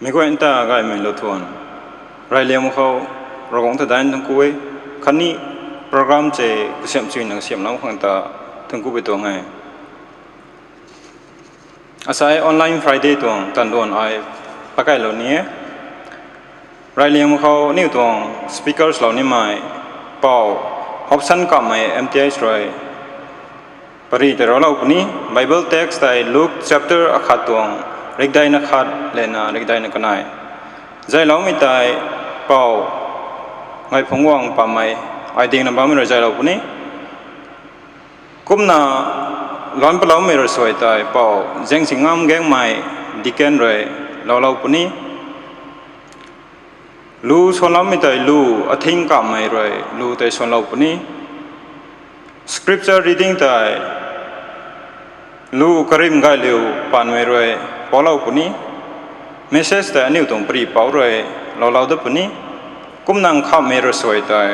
ไม่ก็เอ็นตากายไม่ลดทวนรายเลี้ยงเขาเราคงจะได้ทั้งคู่คันนี้โปรแกรมเจเสียมจีนหนังเสียมน้ำขังตาทั้งคู่ไปตัวไงอาศัยออนไลน์ Friday ตัวตันโดนไอปากไก่เหล่านี้รายเลี้ยงเขานี่ตัว speakers เหล่านี้ไม่เป่า option กับไม่ MTI สวยปริแต่เราคนนี้ Bible text ได้ Luke chapter อักขัดตัวเล็กได้นักขัดเลน่าเล็กได้นักนายใจเราไม่ตายเป่าไงพงวังป่าไม่ไอเดียนบ้าไม่รู้ใจเราคนนี้กุมน่าร้อนเปล่าไม่รู้สวยตายเป่าเจงสิงห์แกงไม่ดิเกนเลยเราคนนี้ลูส่วนเราไม่ตายลูอธิงกับไม่เลยลูแต่ส่วนเราคนนี้ scripture reading ตายลูกริมกายเลี้ยวปานไม่เลยพอเราคนนี้ message แต่นิ้วตรงปรีเป่าเลยเราเด็กคนนี้กุมนั่งข้ามไม่รู้สวยตาย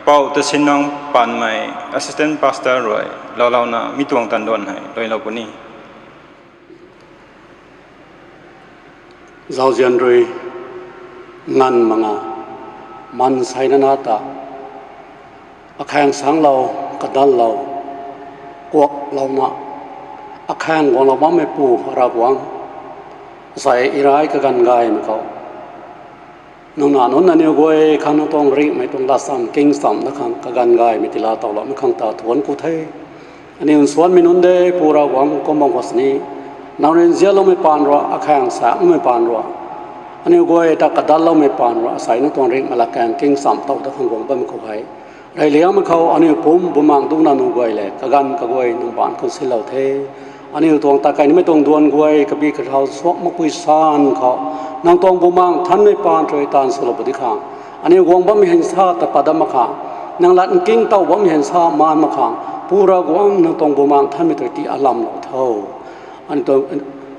เป่าแต่สินังปานไม่ assistant pastor เลยเราน่ะมีตัวตันโดนให้โดยเราคนนี้เจ้าเจียนเลยงานมังอ่ะมันใส่นาตาอาแข่งสังเรากระดันเรากวกเราหน้าอาแข่งของเราบ้าไม่ปูรักวังใส่อีไรก็กันไกมันเขาน้องนั่นนั่นเนี่ยกูขันต้องรีไม่ต้องรัดซ้ำกิ้งซ้ำนะครับก็กันไกไม่ติลาตลอดไม่ขังตาทวนกูเทอันนี้ส่วนมินุนเดปูรักวังก็มองว่าสนี้น้องเรียนเจ้าเราไม่ปานรัวอาแข่งสังไม่ปานรัวอันนี้กูตากระดันเราไม่ปานรัวใส่น้องต้องรีมาละแกงกิ้งซ้ำเต่าตะขังวงบ้านเขาให้ไรเลี้ยงมันเขาอันนี้ผมบุมังตุ้งนั่นกูเลยกกันกกูน้องบ้านคนสิเราเทอันนี้ตัวตาไก่นี่ไม่ต้องดวนกวยกบีกระเทาสวกมะกุยซานเขานางตองบุมังท่านไม่ปานโดยตานสลบดิขังอันนี้วงบ่มีเห็นซาตะปัดมะขังนางลัดกิ้งเต้าบ่มีเห็นซามานมะขังปูรากวงนางตองบุมังท่านไม่ตัวตีอลัมเหล่าเท่าอันตัว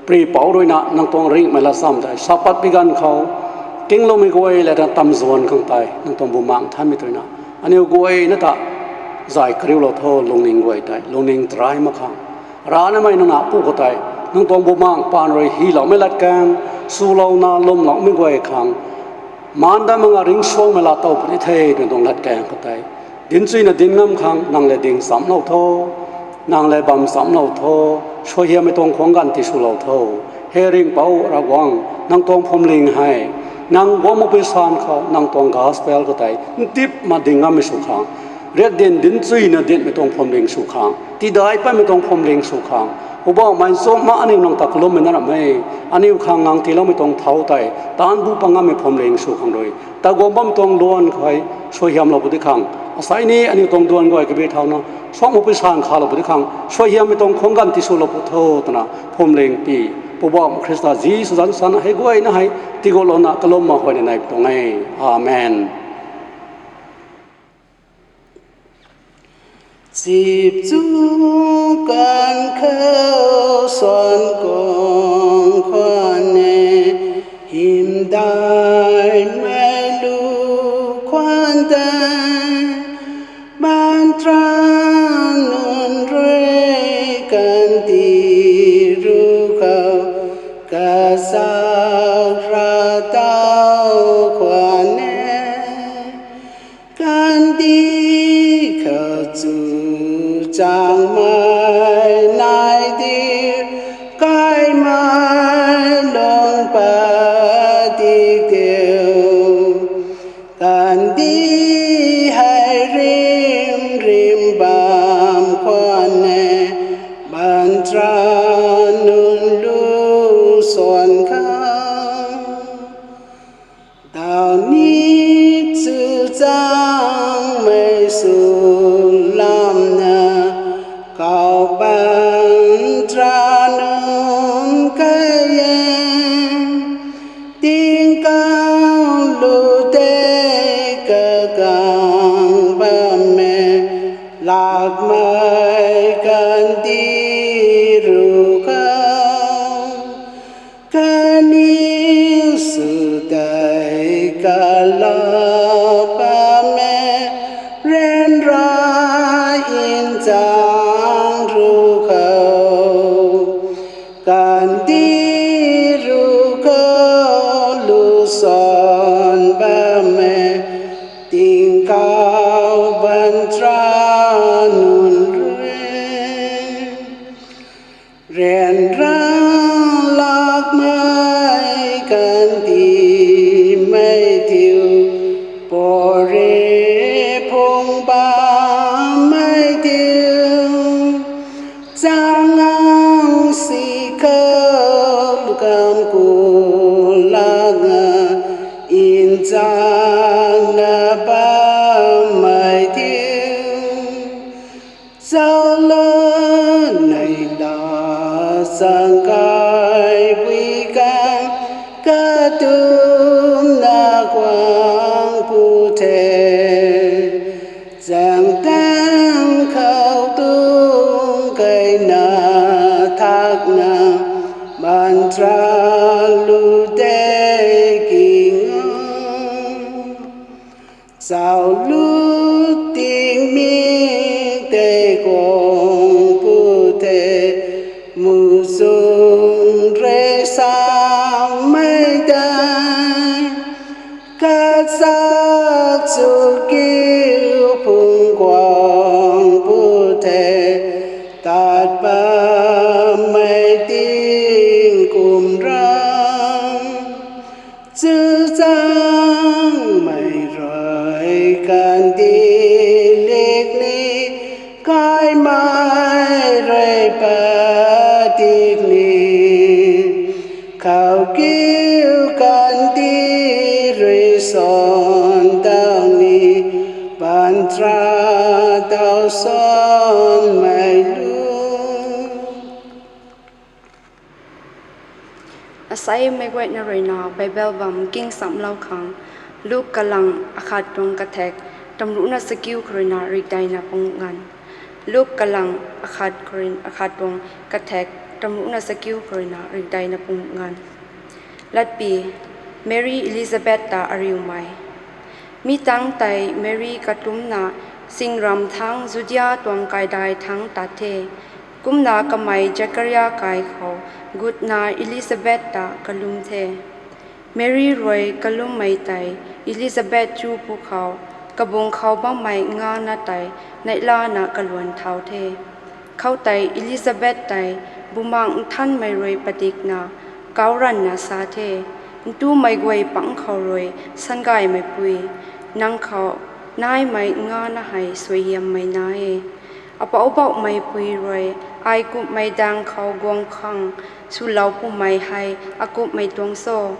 ปรีเป่าด้วยนะนางตองริไม่ละซ้ำใจสับปัดปีกันเขากิ้งลงไม่กวยและตำสวนข้างใต้นางตองบุมังท่านไม่ตัวนะอันนี้กวยนั่นตาใจกริ้วเหล่าเท่าลงนิ่งกวยใจลงนิ่งตรายมะขังร้านไม่นนาผู้ก็ตายนั่งตองบุมังปานรอยฮีเหล่าไม่ลัดกันสู้เหล่านาลมเหล่าไม่กวยขังมันได้มังริงช่วงเวลาเต่าประเทศนั่งตองลัดกันก็ตายดินซีน่ะดินน้ำขังนั่งเลยดิ่งสามเหล่าโทนั่งเลยบำสามเหล่าโทช่วยเฮียไม่ต้องขวางกันที่สู้เหล่าโทเฮริงเป้าระวังนั่งตองพมลิงให้นั่งวัวมุปิสานเขานั่งตองกาสเปลก็ตายดิบมาดิ่งไม่สุขังเรียกเด่นดินซีน่ะเด่นไม่ต้องพมลิงสุขังที่ได้ไปไม่ต้องพมเล็งสุขังอุบะมันส่งมาอันนี้น้องตะกลมไม่นั่นไม่อันนี้ขังงังที่เราไม่ต้องเท้าไตตานบุปังไม่พมเล็งสุขังเลยแต่กวบัมต้องล้วนใครช่วยยำเราบุตรขังอาศัยนี้อันนี้ต้องล้วนก็ไอ้กระเบื้องเท้านะสองมุปิสานขาเราบุตรขังช่วยยำไม่ต้องคงกันที่สุเราบุตรเท่านะพมเล็งปีอุบะคริสต์จีสุสันสันให้กวยนะให้ที่กลนะกลมมาคอยในตรงไงอาเมนจีบจูกันเข้าสอนกองควันเนหิมได้ไม่รู้ควันใดบ้านตรานุนเรกันดีรู้เขากาสาราเต้าควันเนกันดีเขาจูจางไม่นายดีกายไม่ลงไปดีเดียวกันดีให้ริมบามควันเนบันตรานุนลูส่วนเขาดาวนี้จืดจางไม่สูลำนาเก่าบันตรานุนกายติงกังลูเตกะกังบะเมลากไม้กันดีรู้เขากันนี้สุดได้กัน sang na ba mai thiên sao lớn này là sang cai quy can ca tum na quang pu thể giang tam khâu tung cây na thác na ban tra lu te kinh sao lu tiếng miên tê quang pu thể mu sung re sa mai đai ca sắc su kiêu phung quang pu thể tát ba mai tiếng cùng răng chữ giang mây rồi can đi liệt ni cái mai rồi ba tiệt ni khảo kêu can đi rồi son tao ni ban tra tao son mây lu asai me gwai na reina bible bam king sam lau khang luk kalang akhat tong kathek tamru na skill krina ridai na pongan luk kalang akhat tong kathek tamru na skill krina ridai na pongan latpi Mary Elizabeth ta ariumai mi tang tai Mary katum na singram thang judia tong kai dai thang ta the kumna kamai Zachariah kai kho good na Elizabeth ta kalum the Mary roi kalum mai tai Elizabeth chu pu khao kabung khao ba mai nga na tai nai la na kalwan thau the khau tai Elizabeth tai bumang than mai roi patik na kauran na sa the tu mai goi pang khao roi sangai mai pui nang khao nai mai nga na hai soyam mai nai apau pau mai pui roi ai ku mai dang khao gong khang su lau pu mai hai aku mai tong so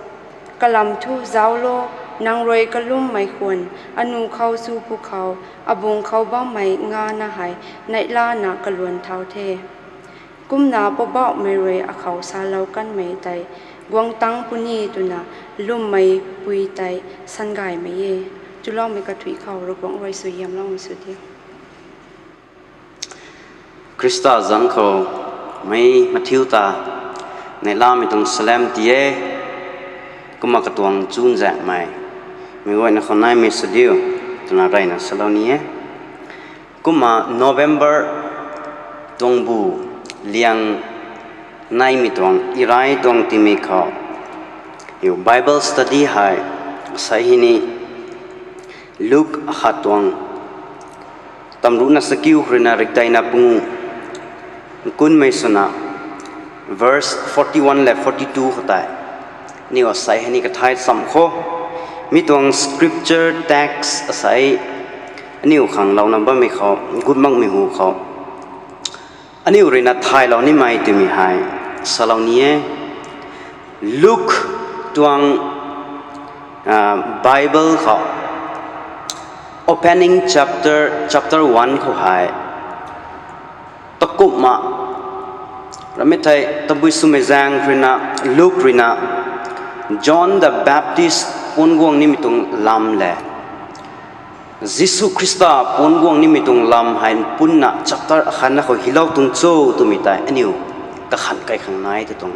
kalam thu zawlo nang roi kalum mai khun anu khau su pu khao abung khao ba mai nga na hai nai la na kalwan thau the kum na pa ba mai roi a khao sa lau kan mai tai gwang tang puni tu na lum mai pui tai sangai mai ye chu long mai ka thui khao ro gwang roi su yam long su ti Krista zangko mai Matilda nei la mi tong salam tie kuma ka tuang chun za mai mi wai na khonai mi studio tuna rai na salonie kuma November tongbu liang nai mi tuang irai tuang ti mi kho you Bible study hai sahini Luke khatwang tamru na sakiu hrina riktai na pungu kun mai suna verse 41 le 42 khatai ni o sai hani ka thai sam kho mi tong scripture text asai ani u khang law number mi kho good mang mi hu kho ani u rina thai law ni mai ti mi hai salaw nie Luke tuang Bible kho opening chapter 1 kho hai takup ma ramithai tabui sumezang rina Luke rina John the Baptist pongwang nimitung lam le Jesus Christa pongwang nimitung lam hain punna chapter khana kho hilau tung cho tumitai aniu ka khan kai khang nai te tong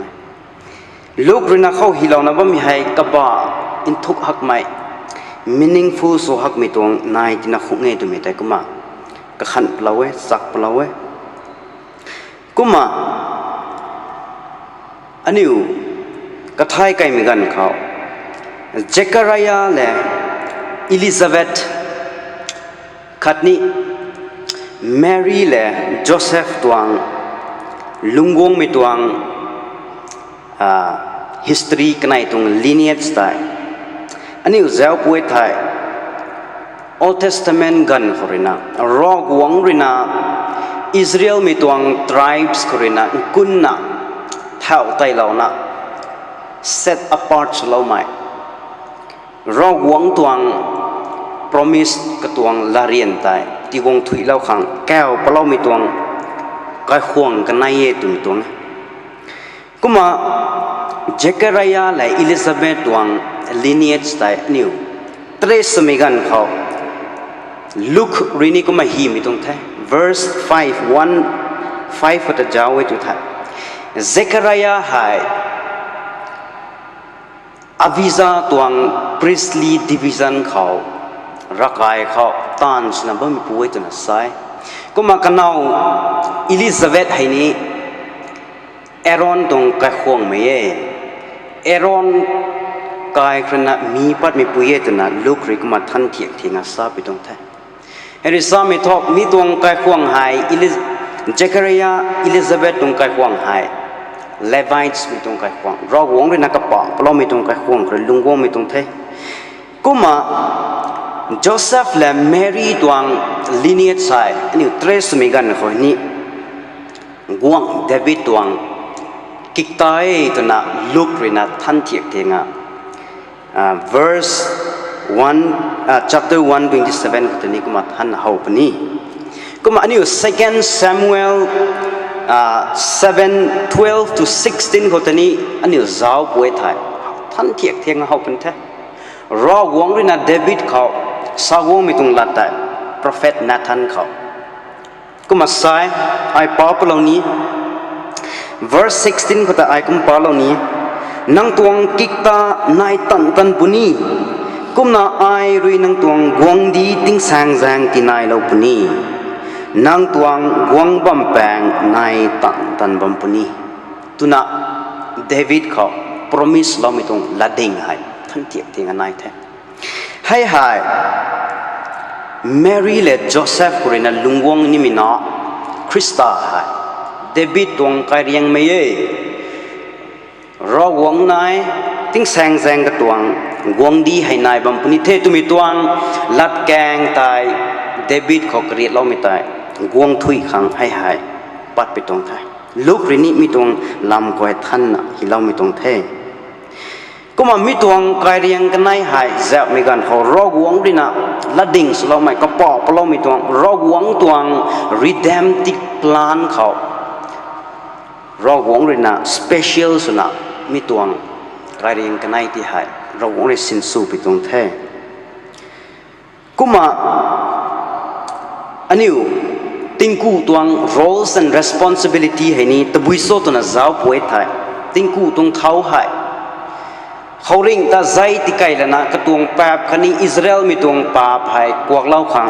Luke rina kho hilau na bam hai kaba in thuk hak mai meaningful so hak mitong nai tina khunge tumitai kuma ka khan plawe sak plawe kuma aniu kathai kai mi gan khao Zechariah le Elizabeth khatni Mary le Joseph tuang lungwong mi tuang history kanai tung lineage tai aniu zau pui thai Old Testament gan khorina rog wang rina Israel mi tuang tribes khorina kunna thau tai launa set apart slow mai เราหวงตวง promise กระตวงลาเรียนตายที่วงถุยเล่าขังแก้วปลามีตวงก็ห่วงกันนายเยตุนตวงก็มาเจครายาและอิลิซาเบธตวง lineage ตายนิวเทรสเมกันเขาลุกรีนี่ก็มาฮีมีตรงแท้ verse 5 ก็จะจ้าไว้จุดท้ายเจครายาหายอวิซาตวง priestly division เขารักไอ้เขาตานสนับมีป่วยตัวนั้นใช่ก็มากันเอาอิลิซาเบธให้นี้เอรอนตรงกายห่วงไม่เย่เอรอนกายขณะมีปัดมีป่วยตัวนั้นลูกริกมาทันเทียงที่งาซาไปตรงแท้เฮริซาไม่ทบมีตรงกายห่วงหายเจคารยาอิลิซาเบธตรงกายห่วงหายเลวิท์มีตรงกายห่วงเราหวงเลยนักปะเราไม่ตรงกายห่วงคือลุงวงไม่ตรงแท้ก็มาโจเซฟและแมรี่ตวง lineage ใช่นี่เทรสมีกันคนนี้กวงเดวิดตวงกิกตายตัวน่ะลูกเรนัทันเทียกเทียงverse 1 chapter 1:27ตัวนี้ก็มาทันเฮาปนี้ก็มาอันนี้ second Samuel 7:12 to 16ตัวนี้อันนี้จ้าวป่วยไทยทันเทียกเทียงเฮาเป็นแท้รอวงเรนัเดวิดเขาสาวงมีตรงลัดได้ prophet Nathan เขาก็มาใส่ไอ้ป้าเปล่านี้ verse 16ก็แต่ไอ้กุมป้าเหล่านี้นังตวงกิกตานายตันปุนีกุมนาไอ้รุยนังตวงกวงดีติ้งแสงที่นายเหล่าปุนีนังตวงกวงบัมแปงนายตันบัมปุนีตุนะเดวิดเขา promise เราไม่ตรงละดิ่งให้ท่านเทียบเทียงกันนายแท้ให้หายแมรี่และโจเซฟคนนั้นลุงวงนี่มีน้าคริสตาหายเดวิดตวงกายเรียงไม่เย่รอวงนายติ้งแสงกระตวงวงดีให้นายบัมพุนิเทตุมีตวงลัดแกงตายเดวิดเขาเกลียดเราไม่ตายวงทุยขังให้หายปัดไปตรงไทยลูกเรนี่มีตวงลำกวยท่านน่ะที่เราไม่ตรงเทก็มามีตวงกายเรียงกันในหายแซวมีกันเขารอวงดินะละดิ่งสโลไม่ก็ปอบเรามีตวงรอวงตวง redemptive plan เขารอวงดินะ special สุนะมีตวงกายเรียงกันในที่หายรอวงเลยสินสูไปตรงแท้ก็มาอันนี้ติงกูตวง roles and responsibility ให้นี้ตะบุยโซตัวน่ะจ้าวป่วยไทยติงกูตรงเท้าหายเขาเร่งตาใจติไกลแล้วนะกระตวงแปบคันนี้อิสราเอลมีตวงป่าภัยกวกเล่าขัง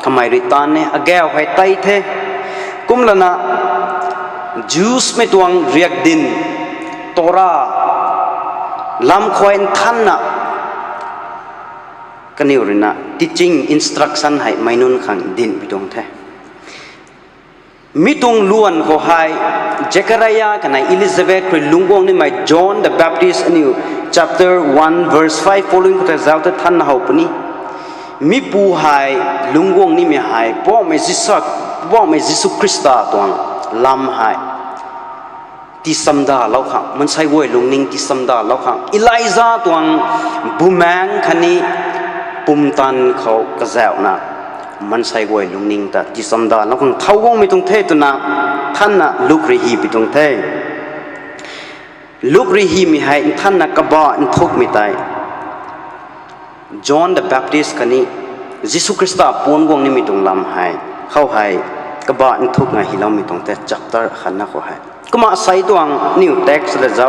ทำไมริตานเนี่ยแก้วให้ไตเทกุมแล้วนะจูสไม่ตวงเรียกดินโตราลำคอยท่านนะกันนี่รินะ teaching instruction ให้ไม่นุนขังดินไปตรงแท้มิตรงล้วนเขาให้เจคารายากันในอิลิซาเบธคือลุงวงนี่ไม่จอห์น the Baptist อันนี้ chapter 1 verse 5 following ก็จะเจ้าแต่ท่านเขาปนี้มีผู้ให้ลุงวงนี่มีให้พ่อไม่ยิสุคริสต์ตัวลำให้ที่สัมดาเราขังมันใช่วยลุงนิ่งที่สัมดาเราขังอิไลซาตัวบูแมงคันนี้ปุ่มตันเขากระเจ้านะมันใส่ไว้ลุงนิ่งแต่ที่สัมดาแล้วคงเท่าวงไม่ตรงเทตัวนะท่านน่ะลูกรีฮีไปตรงเทลูกรีฮีมีให้ท่านน่ะกบ้าอินทุกไม่ตายจอห์นเดอะแบปติสต์กันนี้ยิสุคริสต์ปวนวงนี่มีตรงลำให้เข้าให้กบ้าอินทุกไงที่เรามีตรงเทจับตาขันนักเขาให้ก็มาใส่ตัวนิวเท็กซ์และเจ้า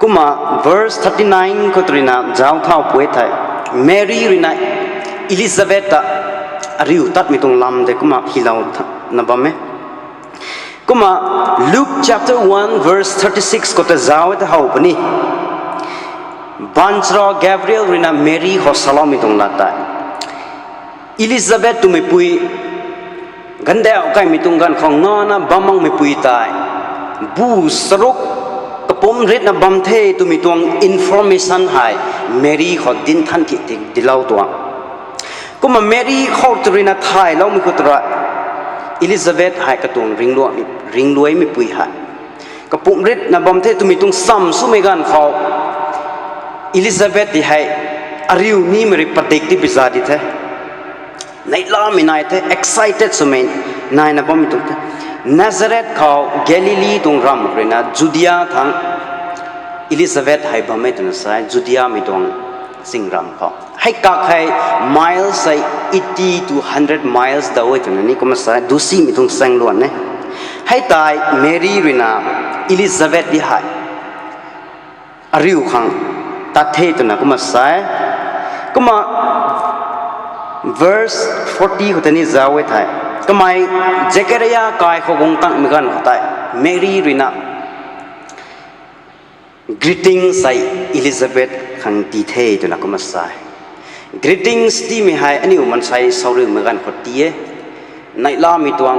ก็มา verse 39ก็ตรีน่ะเจ้าเท่าป่วยไทยแมรี่รินะอิลิซาเบธริวตัดมีตรงลำเด็กก็มาฮิลาวนับไหมก็มา Luke chapter 1 verse 36ก็จะจ้าวแต่เขาปนี่บันชราแกเบรียลรินะแมรี่ขอสลามมีตรงลัดได้อิลิซาเบธตุไม่ปุยกันเดียวกันมีตรงกันของงานะบัมมังไม่ปุยตายบูสรุกกระผมเรียนนะบัมเทตุมีตรงอินฟอร์เมชันให้แมรี่ขอดินทันกิติดิลาวตัวก็มาแมรี่เข้าตรีนัทไทยแล้วมีคนตระอิลิซาเบธหายกระตวงริงรวยไม่ปุยหายกระปุ่มฤทธิ์นะบอมเทตุมีตรงซ้ำสู้ไม่กันเขาอิลิซาเบธที่ให้ อาริวนี่มันประเด็กที่พิจารณาเถอะในลามินายเถอะ excited สมัยนายนับมิตุเถอะนาซาเรตเขาแกลิลีตรงรำเลยนะจูเดียทั้งอิลิซาเบธให้บำเพ็ญตุนสายจูเดียมีตรงสิงรำเขาให้กักให้ miles ใส่80 to 100 miles ดาวตุนนี่ก็มาสายดูสิมีตรงแสงล้วนเนี่ยให้ตายเมรีรินาอิลิซาเบธดีให้อาริวขังตัดเทตุนะก็มาสายก็มา verse 40 คนนี้จะเอาไว้ไทยก็ไม่เจคเรียกายเขาคงตั้งมีกันหัวใจเมรีรินา greetings ใส่อิลิซาเบธขังตีเทตุนะก็มาสาย greetings ที่มีให้อันนี้มันใส่สาวเรื่องมีกันหัวตีในลามีตัว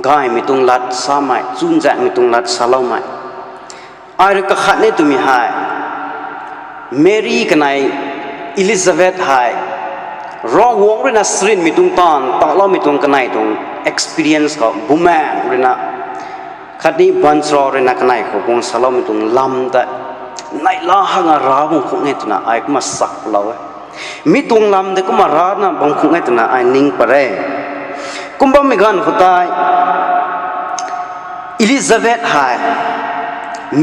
กายมีตรงลัดสามัยจุนแจมีตรงลัดสลาวมัยไอ้เรื่องขัดเนี่ยตัวมีให้เมรีกันในอิลิซาเบธให้รอวงเรื่องสรินมีตรงตอนตอนเรามีตรงกันในตรง experience เขาบุแมงเรื่องขัดนี้บันทรอเรื่องกันในเขาคงสลาวมีตรงลำแต่ในลาหังอาราบงคงเงตัวน่ะไอ้ก็มาสักเรามีตรงลำแต่ก็มารานะบงคงเงตัวน่ะไอ้นิ่งไปเลยกุมบ้ามีกันหัวใจอิลิซาเบธให้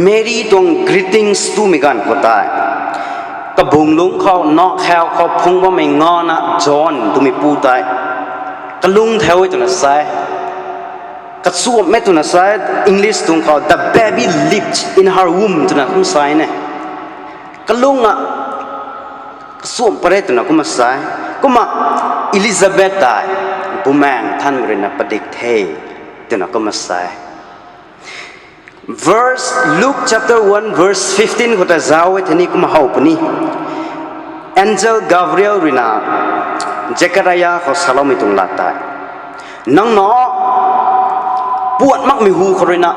เมรีตรง greetings ตูมีกันหัวใจกระบุงลุงเขานอกแถวเขาพงว่าไม่งอนะจอนตัวมีปูตายกระลุงแถวตัวนั้นใส่กระสวมไม่ตัวนั้นใส่อังกฤษตรงเขา the baby lived in her womb ตัวนั้นคุ้มใส่เนี่ยกระลุงอ่ะกระสวมไปได้ตัวนั้นคุ้มใส่ก็มาอิลิซาเบธตายบุแมงท่านเรียนประดิษฐ์เทตัวนั้นคุ้มใส่verse Luke chapter 1 verse 15 ko ta zawe thani kuma hau pani angel Gabriel rina Zechariah ko salom itung lata nang no puat mak mi hu khorina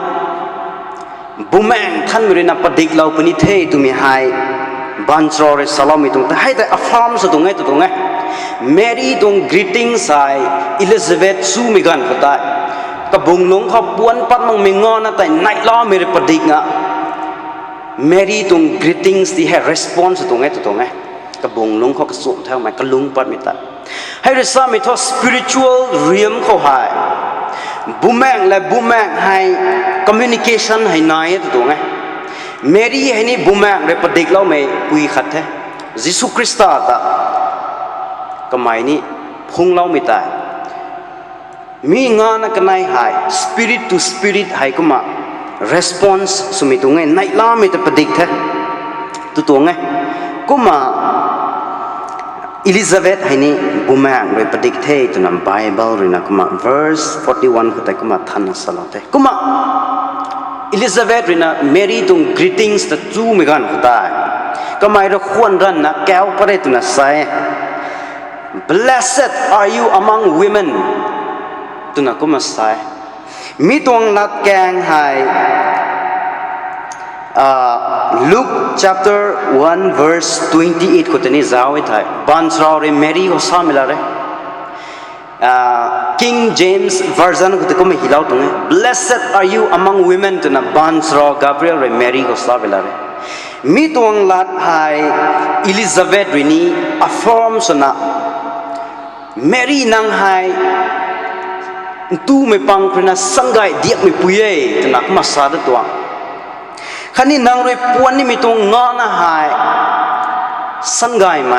bumeng than mi rina padik lau pani the tu mi hai banchro re salom itung ta hai ta afam so tungai tu tungai Mary tung greetings sai Elizabeth su mi gan kotaกระบุงลงเขาปวนปัดมังไม่งอนะแต่ในล้อมีประดิษฐ์งะเมรี่ตรง greetings ที่ให้ response ตรงไงตัวไงกระบุงลงเขากระสุนเท่าไหร่กระลุงปัดไม่ตัดให้เราสร้างมีทอ spiritual realm เขาให้บุแมงและบุแมงให้ communication ให้นายตัวไงเมรี่ให้นี่บุแมงเลยประดิษฐ์เราไม่คุยขัดแท้ยิสุคริสต์ตาก็ไม่นี่พุ่งเราไม่ตายมีงานกันในหาย spirit to spirit หายก็มา response สมัยตัวไงในลาไม่แต่ประดิษฐ์แท้ตัวไงก็มาอิลิซาเบธให้นี่บุแมงเลยประดิษฐ์เทตัวนั้น Bible เลยนะก็มา verse 41ก็แต่ก็มาทันสลับเทก็มาอิลิซาเบธเลยนะ Mary ตรง greetings แต่จู้ไม่กันก็ได้ก็มาเราควรรันนะแก้วประเดี๋ยวตัวนั้นใส่ blessed are you among womenตัวนั้นก็มาใส่มีตรงนัดแกงให้ Luke chapter 1 verse 28คนนี้จะเอาไว้ถ่ายบันทราเรเมรี่ก็สามิลาเรKing James version คนที่ก็ไม่ฮิลาวตรงนี้ Blessed are you among women ตัวนั้นบันทรา Gabriel เรเมรี่ก็สามิลาเรมีตรงนัดให้ Elizabeth รีนี่ affirm สนะ Mary นางให้ตู้ไม่ปังเพราะน่ะสังเกตเดียกไม่ปุยเอ๋แต่นักมาสาดตัวขันนี้นางรวยปวนนี่มีตรงงอนะหายสังเกตไหม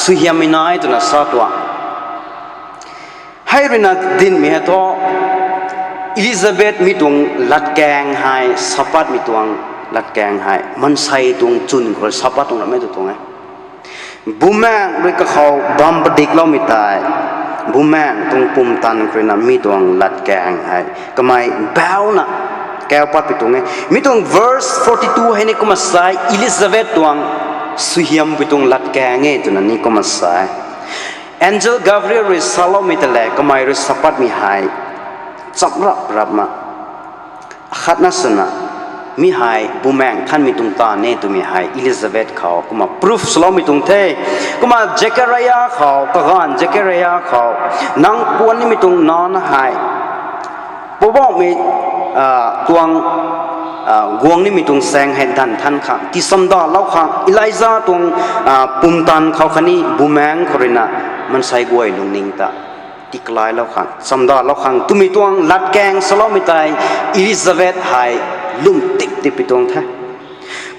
สุยามินายตัวน่ะสาตัวให้เรื่องดินมีเหตุอิลิซาเบธมีตรงลัดแกงหายสะพัดมีตรงลัดแกงหายมันใส่ตรงจุนคนสะพัดตรงนั้นไม่ถูกตรงไงบุแมงด้วยก็เขาบำบัดเด็กเราไม่ตายบุแมงตรงปุ่มตันคือนะมีตัวลัดแกงให้ก็ไม่แบวนะแก้วปัดไปตรงนี้มีตรง verse 42ให้นี่ก็มาใส่อิลิซาเบธตัวสุยามไปตรงลัดแกงไงตัวนั้นนี่ก็มาใส่ angel Gabriel ริสลามิตะเลก็ไม่ริสปัดมีให้จับรับมาขัดนัสนะมีให้บุแมงท่านมีตรงตาเนี่ยตัวมีให้อิลิซาเบธเขาก็มา proof สลามีตรงเทก็มาเจคเรียเขาก็กันเจคเรียเขานางปวนนี่มีตรงนอนให้ปุ๊บบอกมีตัว กวงนี่มีตรงแสงให้ดันท่านขังที่สมดาเล่าขังอิไลซาตรงปุ่มตันเขาคันนี้บูแมงคอรินะมันใส่กวยลงนิ่งตาที่กลายเล่าขังสมดาเล่าขังตุมีตวงลัดแกงสโลมิตายอิลิซาเบธไฮลุ่มติดไปตรงแท้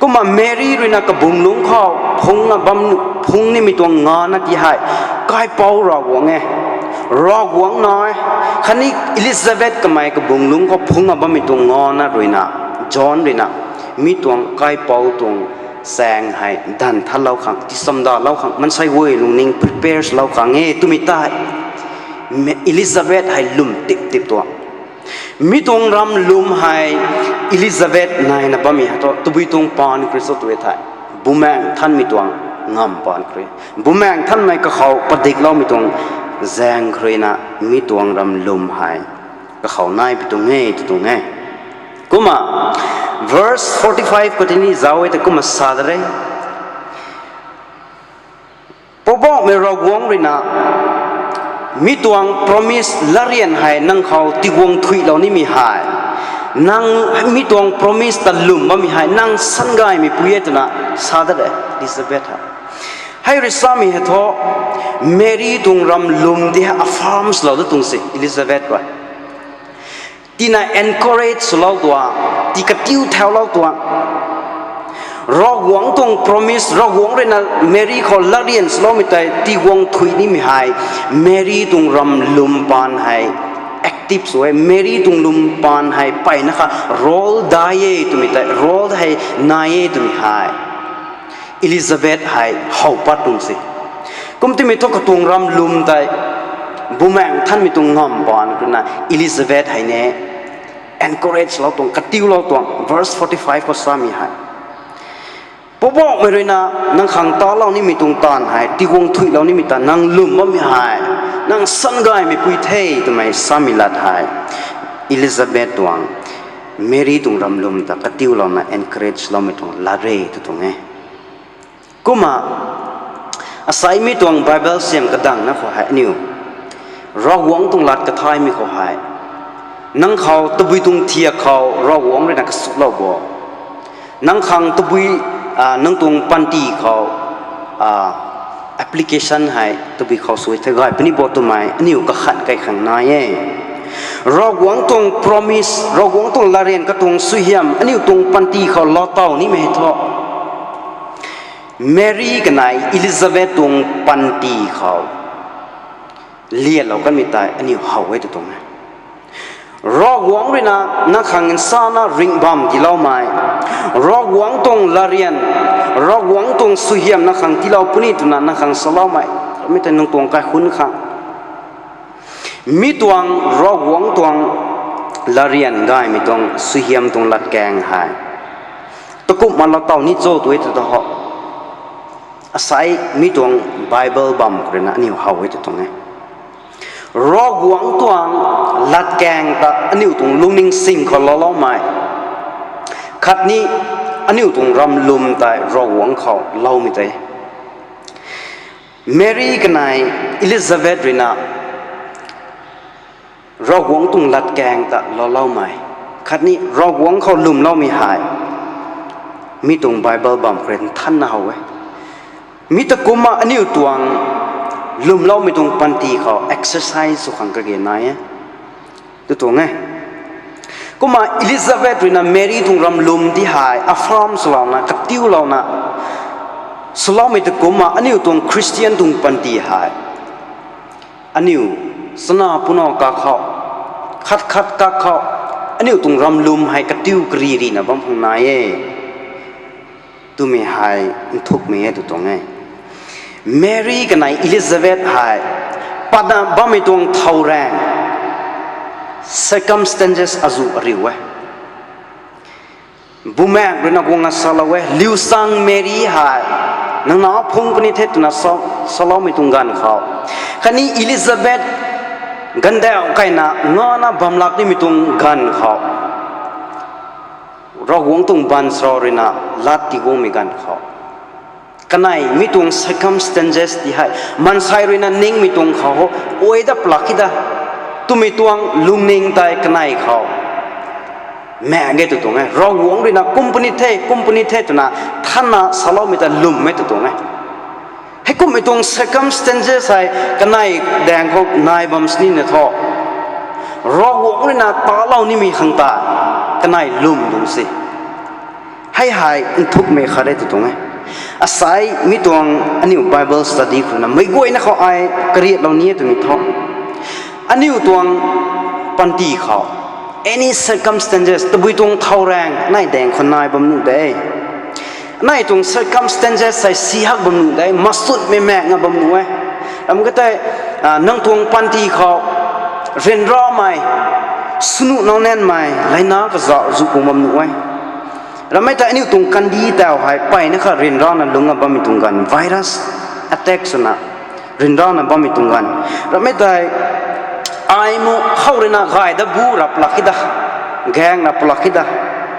ก็มาเมรี่ด้วยนะกับบุ้งลุงเขาพงนะบัมพงนี่มีตัวงานะที่ให้ก็ให้เป่ารอกวงไงรอกวงน้อยคันนี้อิลิซาเบธก็ไม่กับบุ้งลุงเขาพงนะบัมมีตัวงานะด้วยนะจอห์นด้วยนะมีตัวก็ให้เป่าตัวแสงให้ดันท่านเล่าขังที่สมดาเล่าขังมันใส่เว้ยลุงนิ่ง prepare เล่าขังเฮ้ตุมิตายอิลิซาเบธให้ลุ่มติดตัวมีตรงรำลุมให้อิลิซาเบธนายนะบ่มีฮะตัวบุยตรงปานคริสต์ตัวไทยบุแมงท่านมีตัวงามปานคริสบุแมงท่านไม่ก็เขาปฏิกเรามีตรงแจงครินะมีตัวรำลุมให้ก็เขานายไปตรงไงตรงไงกุมา verse 45ก็ที่นี่จะเอาไว้แต่กุมาซาดเลยพอบอกไม่รอวงเลยนะมีตัว promise ละเรียนให้นั่งเขาติวงทุยเหล่านี้มีหายนั่งมีตัว promise ตะลุมบ่มีหายนั่งสังกายมีปุยตุนะซาดะดิสเบธให้ริสามีเหตุเมรี่ตรงรำลุมที่ฮะ affirms เราตรงสิอิลิซาเบธว่าที่น่า encourage เราตัวที่กระติ้วแถวเราตัวรอหวงตรง promise รอหวงเลยนะเมรี่เขาละเรียนสโลมิตายที่วงทุยนี่มีหายเมรี่ตรงรำลุมปานให้ active สวยเมรี่ตรงลุมปานให้ไปนะคะ role ได้ตุมิตาย role ให้นายตุมิหายอิลิซาเบธให้เขาปัดตรงสิกุมที่มีตัวกระตรงรำลุมตายบุแมงท่านมีตรงงอมปานคือนะอิลิซาเบธให้เนี่ย encourage เราตรงกระติ้วเราตรง verse 45ก็สามีให้พอบอกไม่เลยนะนั่งขังตาเรานี่มีตรงตานหายที่วงทุยเรานี่มีตานั่งลุ่มว่าไม่หายนั่งสันกายไม่ปุยเทยทำไมสามีลัดหายอิลิซาเบธตัวเมรี่ตรงรำลุมตากระติ้วเรานะ encourage เราไม่ตรงลาเร่ตัวตรงไงกูมาอาศัยมีตรง Bible เสียมกระดังนะขอให้นิวรอหวงตรงลัดกระทายมีขอให้นั่งเขาตะบุยตรงเทียเขารอหวงเลยนะกระสุกเราบ่นั่งขังตะบุยนั่งตรงปันตีเขาแอปพลิเคชันให้ตัวบีเขาสวยแต่ก็เป็นนิบตัวใหม่นี่ก็ขัดไกขังนายรอหวงตรง promise รอหวงตรงลาเรียนก็ตรงสุยามอันนี้ตรงปันตีเขาล้อเต้านี่ไม่ท้อเมรี่กันไหนอิลิซาเบธตรงปันตีเขาเลียเราก็มีตายอันนี้เขาไว้ตรงนั้นรอหวงเลยนะนักขังอินซานะริงบัมที่เราไม่รอหวงตรงลาเรียนรอหวงตรงสุเฮียมนักขังที่เราปุ่นิตุนะนักขังสลาไม่ไม่แต่นังตรงกายคุณขังมีตัวรอหวงตรงลาเรียนได้มีตรงสุเฮียมตรงลัดแกงหายตะกุบมันเราเต่านี่โจ้ตัวตัวหอกอาศัยมีตัวไบเบิลบัมกันนะนี่เขาไว้ตรงนี้รอหวงตัวลัดแกงตะอันนี้ตรงลุงนิ่งสิงเขาล้อไม่ขัดนี้อันนี้ตรงรำลุมแต่รอหวงเขาเล่าไม่ได้เมรี่กันไหนอิลิซาเบธรีน่ารอหวงตรงลัดแกงตะเล่าไม่ขัดนี้รอหวงเขาลุมเล่าไม่หายมีตรงไบเบิลบัมเรนท่านนะเอาไว้มีตะกุมาอันนี้ตัวลุมเล่าไม่ตรงปันตีเขา exercise สุขังกระเกนนายตัวไงก็มาอิลิซาเบธรีน่าเมรี่ตรงรำลุมที่หายอัฟรามสลาวนะกติวเรานะสลาวไม่ตะกุมาอันนี้ตรงคริสเตียนตรงปันตีหายอันนี้สนาปุนอกาเขาคัดกาเขาอันนี้ตรงรำลุมให้กติวกรีรีนะบังพงนายตัวไม่หายทุกเมียตัวไงเมรี่กันไหนอิลิซาเบธหายปัดบ้าไม่ตรงเท่าแรง circumstances อาจุริวะบุแม่เรื่องกงอาสลาวะลิวซังเมรี่หายนังน้าพงกันนี่เทตุนะสลาวไม่ตรงกันเขาคันนี้อิลิซาเบธกันเดียวกันนะงานะบำลักนี่ไม่ตรงกันเขาเราหวงตรงบันสรอรินะลัดที่วงไม่กันเขากันไหนมีตรง circumstances ที่ให้มันใส่รินะนิ่งมีตรงเขาโอ้ยดับลักที่ดาตุมีตวงลุงนิ่งตายกันไหนเขา แม่เกตุตรงไงรอหวงด้วยนะกุมปนิเทตัวนะท่านน่ะสลอมิตาลุมไม่ตุตรงไงให้กุมไอ้ตรง circumstances ใส่กันนายแดงเขานายบัมสนินเนี่ยท้อรอหวงด้วยนะตาเล่านี่มีขังตากันนายลุมตรงสิให้หายทุกเมฆได้ตุตรงไงอาศัยมีตัวอันนี้ Bible study คนนั้นไม่กลัวนะเขาไอ้กระเรียดเหล่านี้ตัวมีท้ออันนี้ตัวปันตีเขา any circumstances ตะบุยตรงเท่าแรงนายแดงคนนายบำนุได้นายตรง circumstances ใส่สีหักบำนุได้มาสุดไม่แม่งบำนุไว้แล้วมันก็ได้นั่งตรงปันตีเขาเรียนรู้ใหม่สนุกน้องแน่นใหม่ไรน้าก็จะจุกบำนุไว้เราไม่แต่อันนี้ตรงกันดีแต่หายไปนะครับเรียนรู้นั้นลงกับบะมีตรงกันไวรัส attack สนะเรียนรู้นั้นบะมีตรงกันเราไม่แต่ไอ้โมเข้าเรียนอะไรดับบูรับหลักคิดะแกงรับหลักคิดะ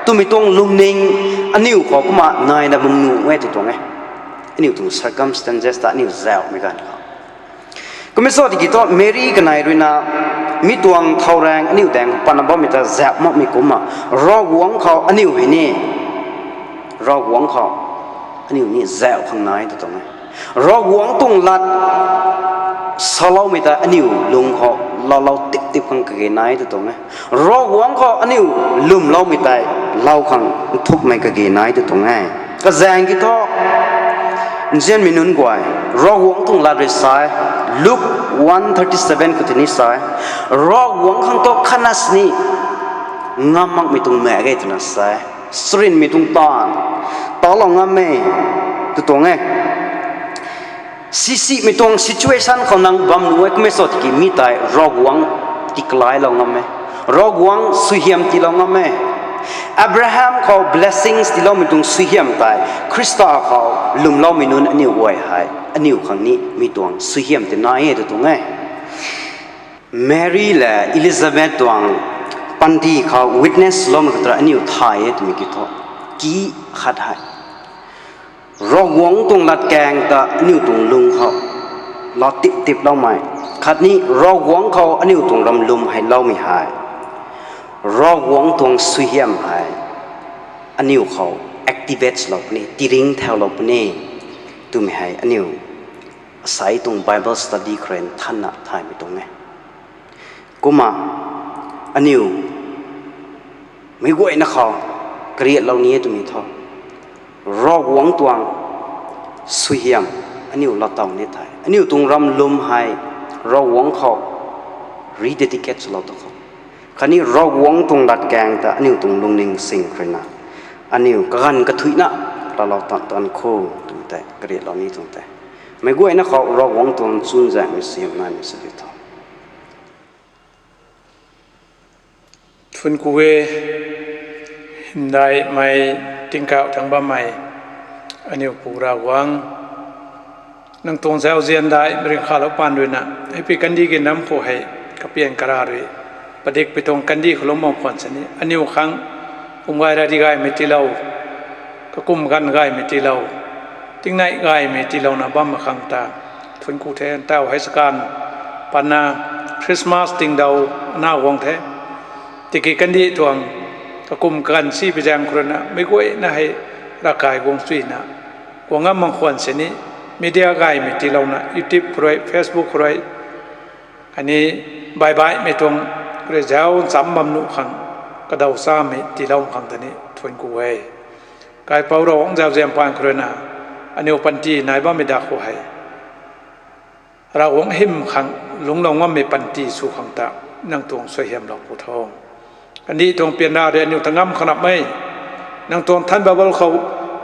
ตัวมีตรงลุงนิงอันนี้ขอก็มานายนะบำนุไว้ตัวตรงไงอันนี้ตรง circumstances แต่อันนี้เซลไม่กันก็ไม่สอดที่ตัวเมรี่กันนายด้วยนะมีตัวเท่าแรงอันนี้แดงปันบ่มีแต่แซลมั่มีกุมารอหวงเขาอันนี้ให้นี่รอหวงเขาอันนี้นี่แซลข้างในตัวตรงไงรอหวงตรงลัดสลาวมีแต่อันนี้ลุงเขาเราติดข้างเกณฑ์ไหนตัวตรงไงรอหวงเขาอันนี้ลุมเรามีแต่เราข้างทุกไม่เกณฑ์ไหนตัวตรงไงก็แซงกี่ตัวเช่นมีนุ่นกว่ารอหวงตรงลัดริสายลุก137ก็ที่นี่สายรอหวงข้างตัวขนาดนี้งามักมีตรงแม่เกตัวนั้นสายสรินมีตรงตอนเรางามแม่ตัวตรงไงสิมีตรง situation เขานั่งบำนุไว้ก็ไม่สดกี่มีแต่รอหวงที่กลายเรางามแม่รอหวงสุเฮียมที่เรางามแม่อับราฮัมเขา blessings ที่เรามีตรงสุเฮียมตายคริสต์เขาลุมเรามีนุ่นอันนี้ไว้ให้อันนี้ครั้งนี้มีตัวสุเฮียมที่นายตัวตรงไงแมรี่และอิลิซาเบธตัวปันที่เขา witness เรามันก็ตระอันนี้ไทยตัวมีกี่ตัวกี่ขัดให้รอหวงตรงลัดแกงตะนิ้วตรงลุงเขาเราติดเราใหม่ขัดนี้รอหวงเขาอันนิ้วตรงลำลุมให้เราไม่หายรอหวงตรงสุเฮียมหายอันนิ้วเขา activate เราเนี่ยตีริงแถวเราเนี่ยตัวไม่หายอันนิ้วใส่ตรง Bible study เครนท่านน่ะถ่ายไม่ตรงไงกูมาอันนิ้วไม่กลัวนะเขาเกลียดเรานี้ตัวมีท้อรอหวงตัวสุเฮียมอันนี้เราต้องเนี่ยไทยอันนี้ตรงรำลมให้รอหวงเขา rededicate เราตัวเขาคราวนี้รอหวงตรงดัดแกงแต่อันนี้ตรงลงนิ่งสิ่งใครนะอันนี้กันกระทุยนะเราตอนโค้งตรงแต่กระเดียดเรานี้ตรงแต่ไม่กลัวนะเขารอหวงตรงซุนแจงไม่เสียไม่เสียท้อทุนกูเวได้ไม่ติงเก่าทั้งบ้าใหม่อันนี้ปูราวังนั่งตรงเซลเซียนได้บริขารแล้วปานด้วยนะให้พี่กันดีกินน้ำโคให้กับเปลี่ยนกระดาษด้วยประเด็กไปตรงกันดีเขาล้มมองผ่อนสันนี้อันนี้ครั้งอุ้มไว้ได้ที่ไกไม่ตีเราก็กุ้มกันไกไม่ตีเราทิ้งไหนไกไม่ตีเราหน้าบ้ามาขังตาทุนกูแทนเต้าให้สการปานาคริสต์มาสติงเดาหน้าวงแท้ติกิกันดีทวงก็กุมกันซีไปแจงคนนะไม่กลัวนะให้ร่างกายวงสุยนะกวงงั้นบางคนเสนี้มีเดียกายมีที่เรานะยูทูบครอยเฟซบุ๊กครอยอันนี้บายไม่ตรงเรื่องเจ้าสามบำนุขังก็เดาซ้ำไม่ที่เราขังตอนนี้ทวนกูเว้กายเปล่าเราของเจ้าเจียมพานคนนะอันนี้ปัญจีนายบ้าไม่ด่าเขาให้เราหงหิมขังหลงเราว่าไม่ปัญจีสู่ขังตานั่งตรงสวยเหี่ยมเราผู้ทองอันนี้ตรงเปลี่ยนดาวเดือนอยู่ทั้งง่ำขนาดไม่นางตรงท่านบาบลเขา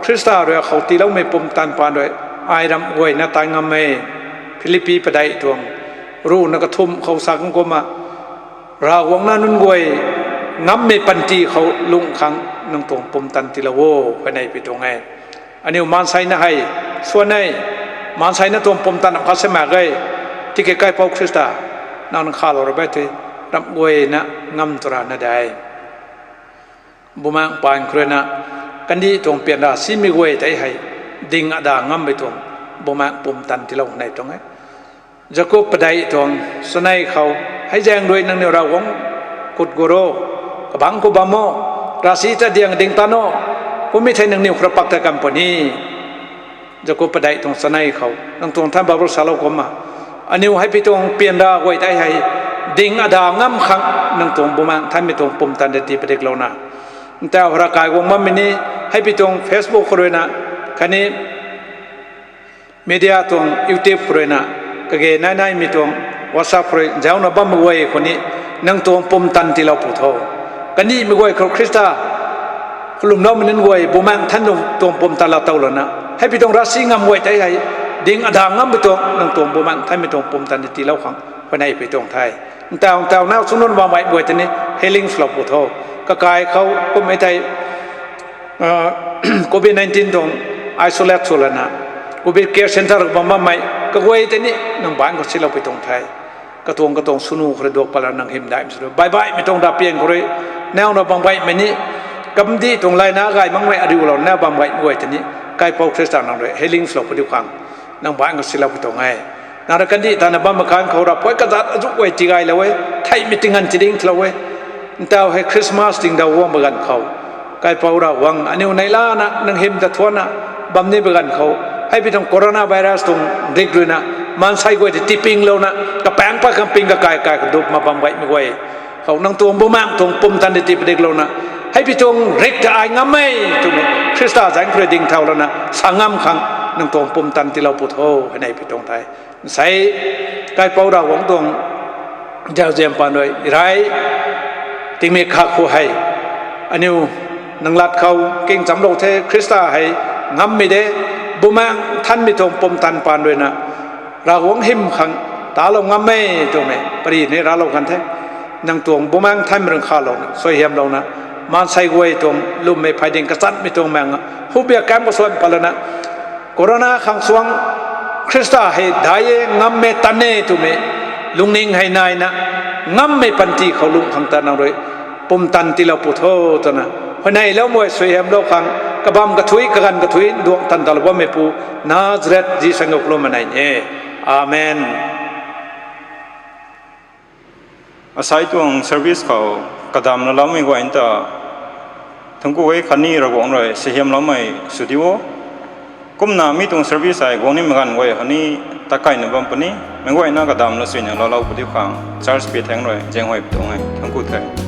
คริสต์ด้วยเขาตีแล้วไม่ปุ่มตันปานด้วยไอ้ดำอวยหน้าตายง่ำไม่ฟิลิปปีประเดี๋ยวตวงรู้นักทุ่มเขาสักก็มาเราหวังนั้นนุ่นวยง่ำไม่ปันจีเขาลุงขังนางตรงปุ่มตันตีละโวภายในปีตรงไงอันนี้มันใส่นะให้ส่วนในมันใส่นะตรงปุ่มตันพัสมาไงที่ใกล้ๆพวกคริสต์นางข้าเราไปที่รับเวนะงำตรานาได้บุมังปานเครนะกันดีตรงเปลี่ยนดาซิมิเวแต่ให้ดิ่งอดางำไปตรงบุมังปุ่มตันที่เราในตรงนี้จะก็ประเดี๋ยวตรงสนัยเขาให้แจ้งด้วยนั่งเนราของกุดกุโรกับบังกุบามโม ราศีจะเดียงดิ่งตาโนผมไม่ใช่หนึ่งนิ้วครปักตะกันปนี้จะกูประเดี๋ยวตรงสนัยเขานั่งตรงท่านบารุสาลกมาอันนี้ให้พี่ตรงเปลี่ยนดาไว้ได้ให้ดิ่งอดางำขังนั่งตรงบุมังท่านไม่ตรงปุ่มตันเดตีประเด็กเรานะแต่ร่างกายวงมันมินี้ให้พี่ตรงเฟซบุ๊กครวยนะคันนี้มีเดียตรงยูทูบครวยนะก็เกณฑ์นายมีตรงวอทสแอปครวยเจ้าหน้าบ้านมวยคนนี้นั่งตรงปุ่มตันที่เราปูทอกันนี้มีวยคริสต์กลุ่มน้องมันนั้นวยบุมังท่านตรงปุ่มตันเราเต่าแล้วนะให้พี่ตรงรัสซีงามวยได้ให้ดิ่งอดางำไปตรงนั่งตรงบุมังท่านไม่ตรงปุ่มตันที่เราขังคนไหนไปตรงไทยแต่น่าสนุนวางไว้บวยตัวนี้เฮลิงฟลอปปูทอก็กายเขาก็ไม่ได้โควิด-19 ตรงไอโซเลตสุดแล้วนะโควิดแคร์เซ็นเตอร์บางไม่ก็ไว้ตัวนี้นั่งบ้านก็สิเราไปตรงไทยก็ตรงสนุกระดกปลานังหิมได้ไม่ใช่บายบายไม่ต้องดับเปลี่ยนก็เลยแนวเราบางใบไม่นี้กำที่ตรงไรนะกายมังไม่อริวเราแนวบางใบไว้ตัวนี้กายเป่าคริสต์นั่งเลยเฮลิงฟลอปไปดูขังนั่งบ้านก็สิเราไปตรงไงนารักันที่ตอนบ้านมาการเขารับไว้กระดัดจุกไว้จีไงแล้วเว้ยไทยมีติงันจีดิ้งเราเว้ยแต่ให้คริสต์มาสติงดาวว่ามากันเขากายเป่าเราวังอันนี้ในล้านะนั่งหิมจะทวนนะบัมนี้มากันเขาให้พี่ตรงโคโรนาไวรัสตรงเด็กด้วยนะมันใส่ไว้ที่ติปิงแล้วนะกระแปงปะกำปิงกระกายกระดูกมาบังไว้ไม่ไว้เขานั่งตัวบุมังตรงปุ่มตันที่ติปเด็กแล้วนะให้พี่ตรงเร็กจะอายงามไม่ตรงนี้คริสต์จังเคยดิ่งเท่าแล้วนะสังงามขังนั่งตรงปุ่มตันที่เราปุถโธให้ในพี่ตรงไทยใส่กายเป่าเราหวังตรงเจ้าเจียมปานด้วยไรติงเมฆคู่ให้อันนี้นังลัดเขาเก่งจำโลกเทคริสต์ให้งามไม่ได้บุมังท่านไม่ตรงปุ่มตันปานด้วยนะเราหวังหิมขังตาเรางามไม่ตรงนี้ปรีนี่เราเรากันแท้นั่งตรงบุมังท่านไม่รังคาเรานะสวยเหี่ยมเรานะมันใส่ไว้ตรงลุ่มไม่พายดิ่งกระสันไม่ตรงแมงผู้เบียแกมก็ส่วนปาลนะโคโรนาขังสวงคริสต์ให้ได้งามไม่ตันเนตุเมลุงนิ่งให้นายนะงามไม่ปันตีเขาลุงขังตันเอาเลยปุ่มตันที่เราปุถโธตัวนะเพราะในแล้วมวยสวยเหี่ยมเราขังกระบำกระทุยกระกันกระทุยดวงตันตลบว่าไม่ปูนาซเรตจีสังกลมมันเนี่ยอาเมนอาศัยตัวเซอร์วิสเขากระดามเราไม่ไหวแต่ทั้งกูไว้คันนี้เราบอกเลยเสียมเราไม่สุดที่ว่ากุมนามีตรงเซอร์วิสไอ้กวนี้เหมือนกันไว้คันนี้ตะไคร้ในบัมปนี้ไม่ไหวน่ากระดามเราส่วนใหญ่เราปุถุฟังชาร์ลส์เปียแทงเลยแจ้งไว้ตรงไงทั้งกูเถอะ